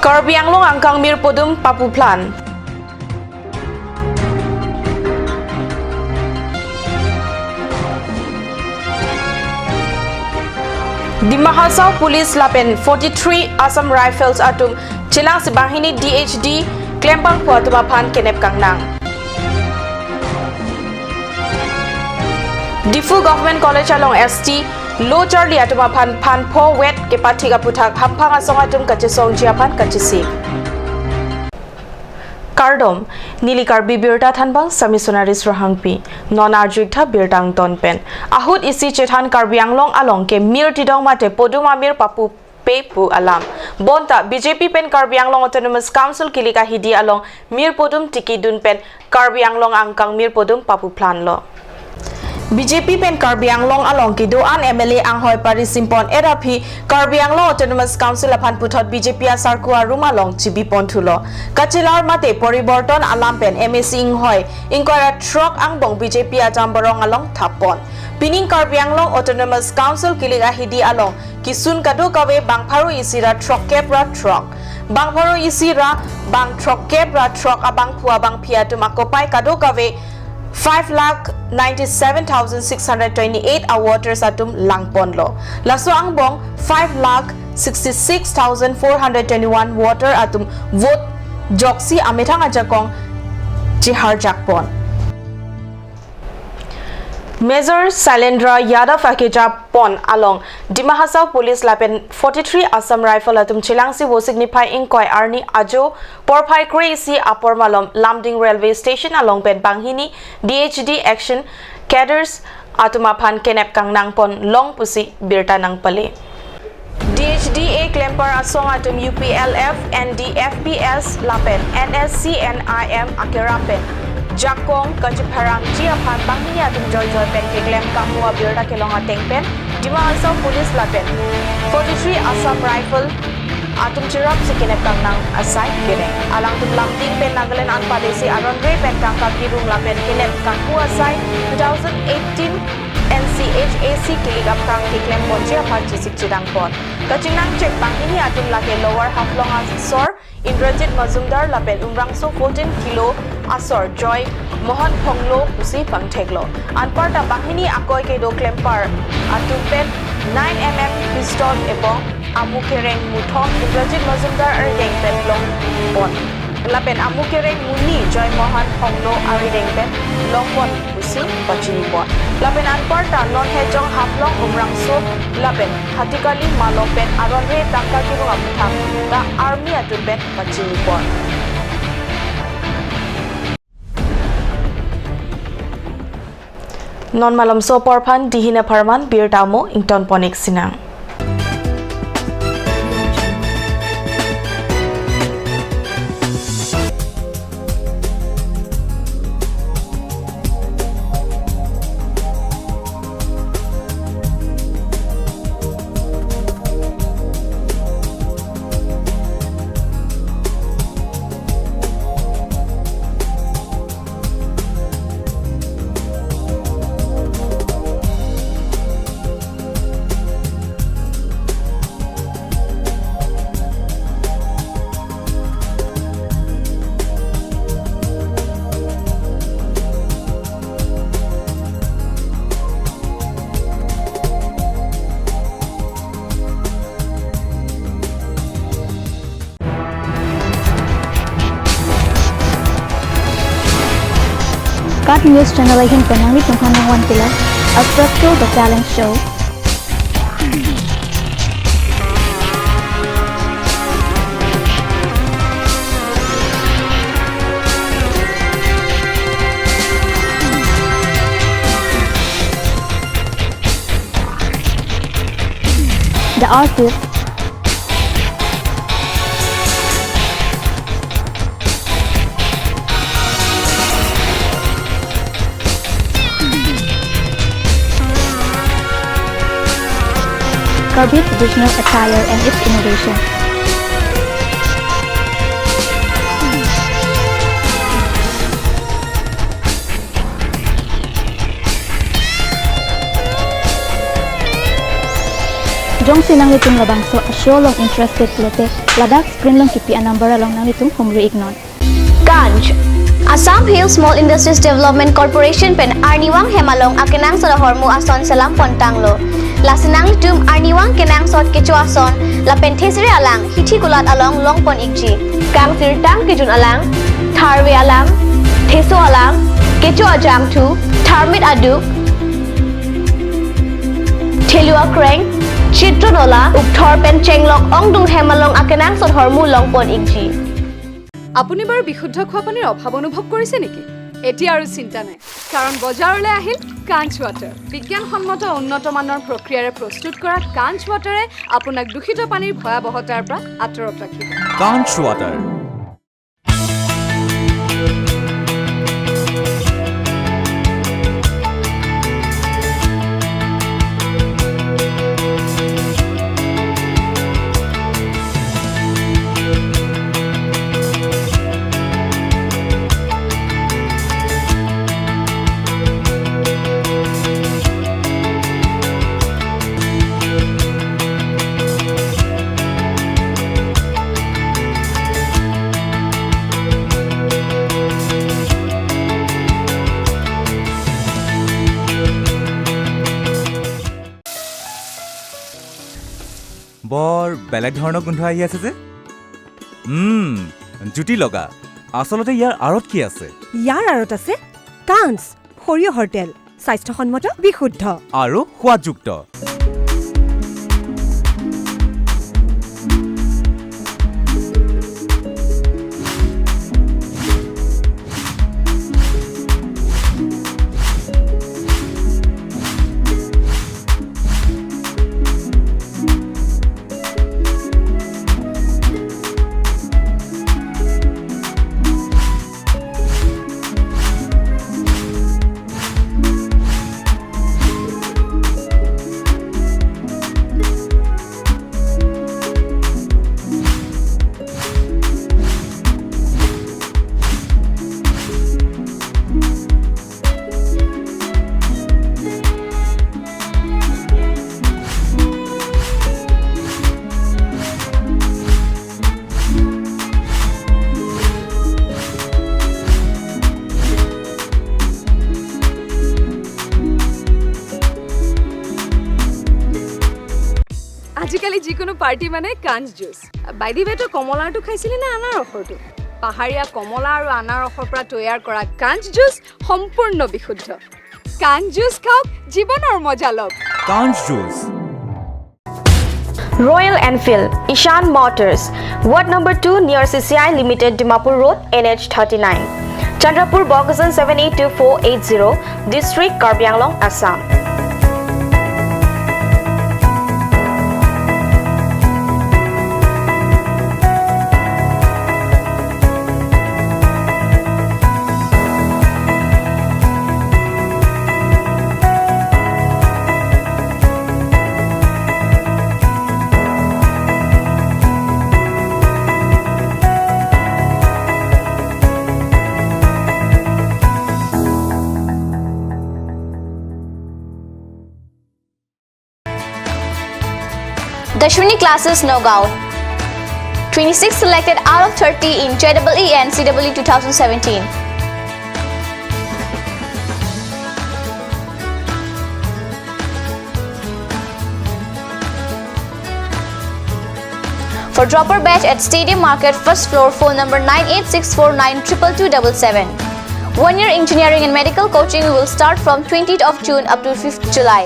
Karbi anglong angkang mir podum papu plan. Di Mahasau Police lapen 43 Assam Rifles atum chilang sebahini DHD klempang puatuma pan kenep kangnang. Difu Government College along ST Lo Charlie atuma pan po wet ke patiga putak hampang asong atum kachisong jiapan kachisik. Kardom Nili Karbi birta thanbang samisonaris rahangpi non arjuitha birtang tonpen ahut isi chethan Karbi anglong along ke mir tidong mate poduma mir papu pepu alam bonta BJP pen Karbi anglong Autonomous Council kilika hidi along mir podum tiki dun pen Karbi anglong angkang mir podum papu plan lo BJP pen Karbi anglong along ki doan MLA anghoi pari simpon erapi Karbi anglong Autonomous Council apan puthot BJP asar kuwa rumalong chibi ponthulo kachilar mate poriborton alam pen MAC inghoi inkwara truck angbong BJP ajamborong along thapon pining Karbi anglong Autonomous Council kiliga hidi along kisun kado kawe bangpharu isira truck kebra truck bangpharu isira bang truck kebra truck abang phua bang phia tumakopai kado kawe 5,97,628 awarders atum langpon lo. Laso angbong 5,66,421 water atum vote joksi amethang ajakong jihar jakpon. Major Sailendra Yadav Akeja Pon along Di Mahasau Police lapen 43 Assam Rifle atum chilangsi wo signify inkoi arni ajo porphai crazy apor malom Lamding Railway Station along pen banghini DHD action cadres atuma phan kenep kangnang pon long pusi birta nang pale DHDA Klemper asong atum UPLF NDFBS lapen NSC NIM akerapen Jakong Kachipharang Jiapan Banghini atum joy pen kiglem kamua birda kelonga tengpen Di Mahasau Police lapen 43 Assam Rifle atum chirap sikinep kangnang asai kireng alang tum Lamding pen Nagaland anpadesi aron re pen kangka kirung lapen kinep kangku asai 2018 NCHAC kiligap kang kiklem bonjia pan chisik chidang pon kachinang check banghini atum lake lower haflong asor Indrajit Mazumdar lapen umrangso 14 kilo asor joy Mohan Phonglo pusi pangtheglo anparta banghini akoi ke do klempar atupen 9mm pistol ebong amukereng muthok Indrajit Mazumdar ar gengpen long pon lapen amukereng muni joy Mohan Phonglo ar gengpen long pon pusi pachini pon lapen anparta non hejong haflong umrangso lapen hatikali malopen aron re tangka kirung amuthak ka army atupen pachini pon non malam so porphan dihina pharman bir tamo ington ponik sinang Cut News Channel ay hinpanangit ng kanang one kila at Practical the Talent Show. The Artist, Karbi traditional attire and its innovation. Jong sinang litung labang so show long interested lete ladak screen long kipi number along nang litung humru ignon. Ganj Assam Hill Small Industries Development Corporation pen Arniwang Hemalong akenang sa hormu ason salam pontanglo. Lasinang litum Arniwang kenang sot kecho ason la penthesire alang hithi kulat along longpon ikji. Kang sirtang kijun alang tharwe alang theso alang kecho ajam thu tharmit aduk Thelua kreng Chitronola ukthor pen chenglok ongdung hemalong akenang sot hormu longpon ikji. আপুনি বাৰু বিশুদ্ধ খোৱা পানীৰ অভাৱ অনুভৱ কৰিছে নেকি? এতিয়া আৰু চিন্তা নাই কাৰণ বজাৰলৈ আহিল কাঞ্চ ৱাটাৰ বিজ্ঞানসন্মত উন্নত মানৰ প্ৰক্ৰিয়াৰে প্ৰস্তুত কৰা কাঞ্চ ৱাটাৰে আপোনাক দূষিত পানীৰ ভয়াৱহতাৰ পৰা আঁতৰত ৰাখিব। কাঞ্চ ৱাটাৰ বৰ বেলেগ ধৰণৰ গোন্ধ আহি আছে যে জুতি লগা আচলতে ইয়াৰ আঁৰত কি আছে ইয়াৰ আঁৰত আছে কাঞ্চ সৰিয়হৰ তেল স্বাস্থ্যসন্মত বিশুদ্ধ আৰু সোৱাদযুক্ত আজিকালি যিকোনো পাৰ্টি মানে কাঞ্চ জুচ বাইদি বেটো কমলাটো খাইছিলি না আনাৰসৰটো পাহাৰীয়া কমলা আৰু আনাৰসৰ পৰা তৈয়াৰ কৰা কাঞ্চ জুচ সম্পূৰ্ণ বিশুদ্ধ কাঞ্চ জুচ খাওক জীৱনৰ মজা লওক কাঞ্চ juice Royal Enfield, Ishan Motors, Ward number 2 near CCI Limited, Dimapur Road, NH 39. Chandrapur, Bogasan 782480, District, Karbi Anglong, Assam. Dashwini classes Nogao 26 selected out of 30 in JEE and CEE 2017. For dropper batch at Stadium Market, first floor, phone number 9864922277. 1 year engineering and medical coaching will start from 20th of June up to 5th July.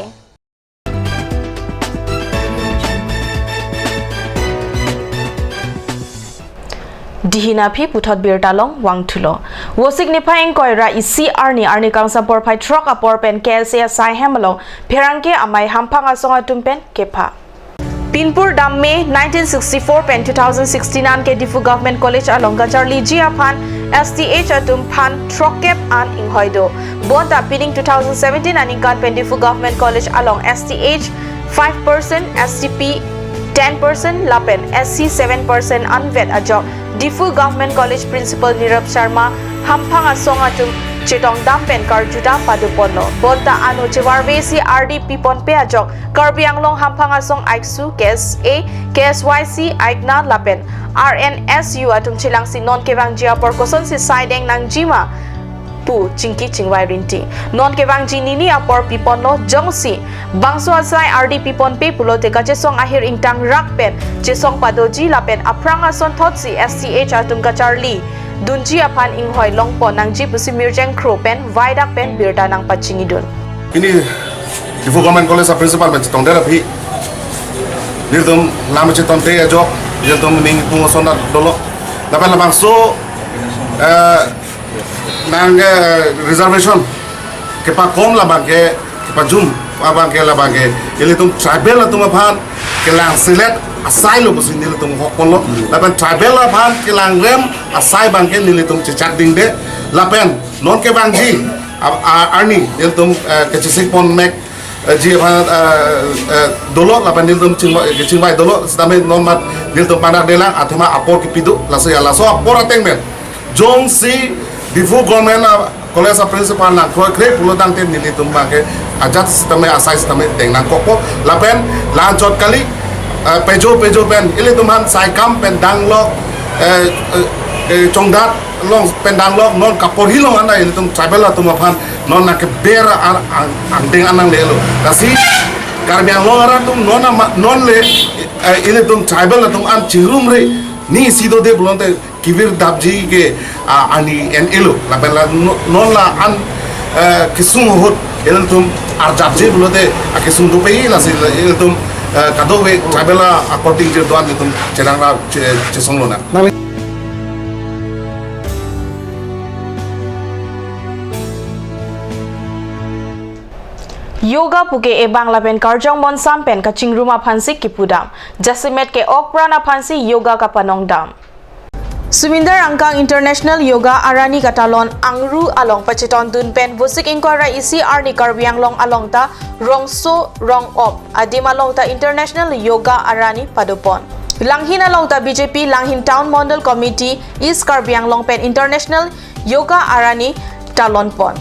Dihinapi puthot birtalong wangthulo wo signifying koira isi arni kangsa porphai truck apor pen KLC sai hemalong pherangke amai hamphanga songa tumpen kepa Tinpur Dam May 1964 pen 2016 ke Difu Government College along Gajarli Jia Phan STH atum Phan Trokep an Inghoido Bonta Pining 2017 aninkan pen Difu Government College along STH 5% STP 10% Lapen SC 7% unvet ajok Difu Government College Principal Nirab Sharma Hamphanga Songatum Chetong dampen karjuta paduponlo. Bonta anu cewarvesi RD pipon peajok. Karbi Anglong hampanga song aiksu KSA KSYC aikna lapen. RNSU atum chilang si non kevang jia porkoson si sideng nang jima. Pu chingki chingwai rinti non kewang jinini apor pipon lo jongsi bangso asai RD pipon pe pulo te ka chesong ahir ingtang rakpen chesong padoji lapen apranga son thotsi SCH atum ka charli dunji apan inghoi longpo nang ji pusi mirjeng kro pen vaidak pen birda nang pachingi dun ini di Government College principal ben tong dera phi nirdum lama cheton te ajo nirdum ning pungo sona dolo lapan bangso nang reservation ke pa kom la bangke ke pa jum pa bangke la bangke ile tum tribal la tum phan ke lang select asai lo busin ile tum hokon lo la ban tribal la phan ke lang rem asai bangke ile tum chak ding de la pen non ke bang ji arni ile tum ke chisik pon mek ji phan dolo la ban ile tum chingbai dolo stame non mat ile tum panak de lang athema apor ki pidu la so apor ateng men jong si Before government college principal na create pulo dang tem nili tumba ke ajat sistem asai sistem teng na kopo lapen lanchot kali pejo pen ili tumhan sai kam pen dang lok chongdat long pen dang lok non kapor hilong anda ili tum tribal la tum phan non na ke bera andeng anang le lo kasi Karbi Anglong ara tum non le ili tum tribal la tum an chirum re ni sido de bulonte kivir dabji ke ani en elo la bela non la an kisung hot elon tum ar dabji bulote kisung do pe la sil elon tum kadowe tribala according to doan tum cherang la chesong lona Yoga puke e bangla pen karjong mon sampen ka chingruma phansi kipudam jasimet ke okprana phansi yoga ka panong dam Sumindar Angkang International Yoga Arani Katalon Angru along Pachiton Dunpen Busik Inkwara isi Arni Karbi Anglong along ta Rongso Rong Op Adim along ta International Yoga Arani Padopon Langhin along ta BJP Langhin Town Mondal Committee East Karbi Anglong Pen International Yoga Arani Talonpon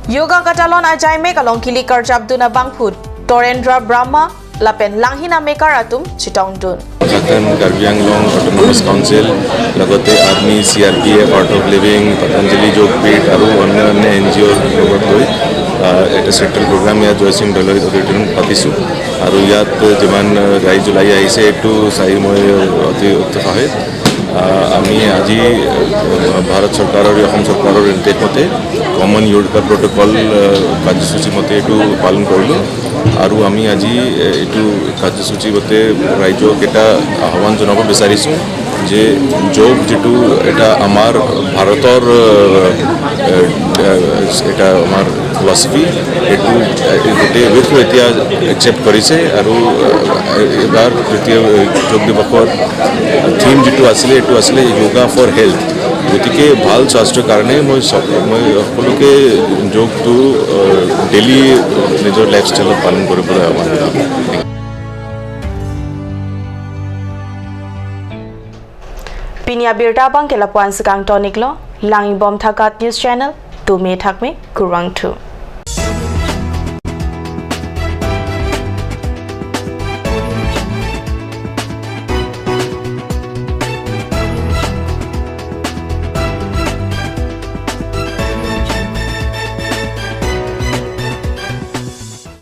Yoga Katalon Ajay Mek along Kili Karjabduna Bangput Torendra Brahma Lapen Langhina Mekaratum Chitong Dun Karbi Anglong Autonomous Council লগতে army CRPF Art of Living Patanjali Yogpeeth আৰু অন্য NGO লগত লৈ এটা central program ইয়াত Jaising dollar auditorium পাতিছোঁ আৰু ইয়াত যিমান ৰাইজ ওলাই আহিছে এইটো চাই মই অতি উৎসাহিত আমি আজি ভাৰত চৰকাৰ আৰু অসম চৰকাৰৰ নিৰ্দেশ মতে কমন য়োগা প্ৰটকল কাৰ্যসূচী মতে এইটো পালন কৰিলোঁ আৰু আমি আজি এইটো কাৰ্যসূচী মতে ৰাইজক এটা আহ্বান জনাব বিচাৰিছোঁ যে যোগ যেটো এটা আমাৰ ভাৰতৰ এটা আমাৰ ফিলছফি এইটো গোটেই বিশ্ব এতিয়া একচেপ্ট কৰিছে আৰু এবাৰ তৃতীয় যোগ দিৱসৰ থিম যেটো আছিলে এইটো আছিলে যোগা ফৰ হেল্থ গতিকে ভাল স্বাস্থ্যৰ কাৰণে মই সকলোকে যোগটো ডেইলি নিজৰ লাইফষ্টাইলত পালন কৰিবলৈ আহ্বান জনাম Pinia birda bang kelapuan sekang tonik lo langi bom thakat news channel tume thakme kurang thu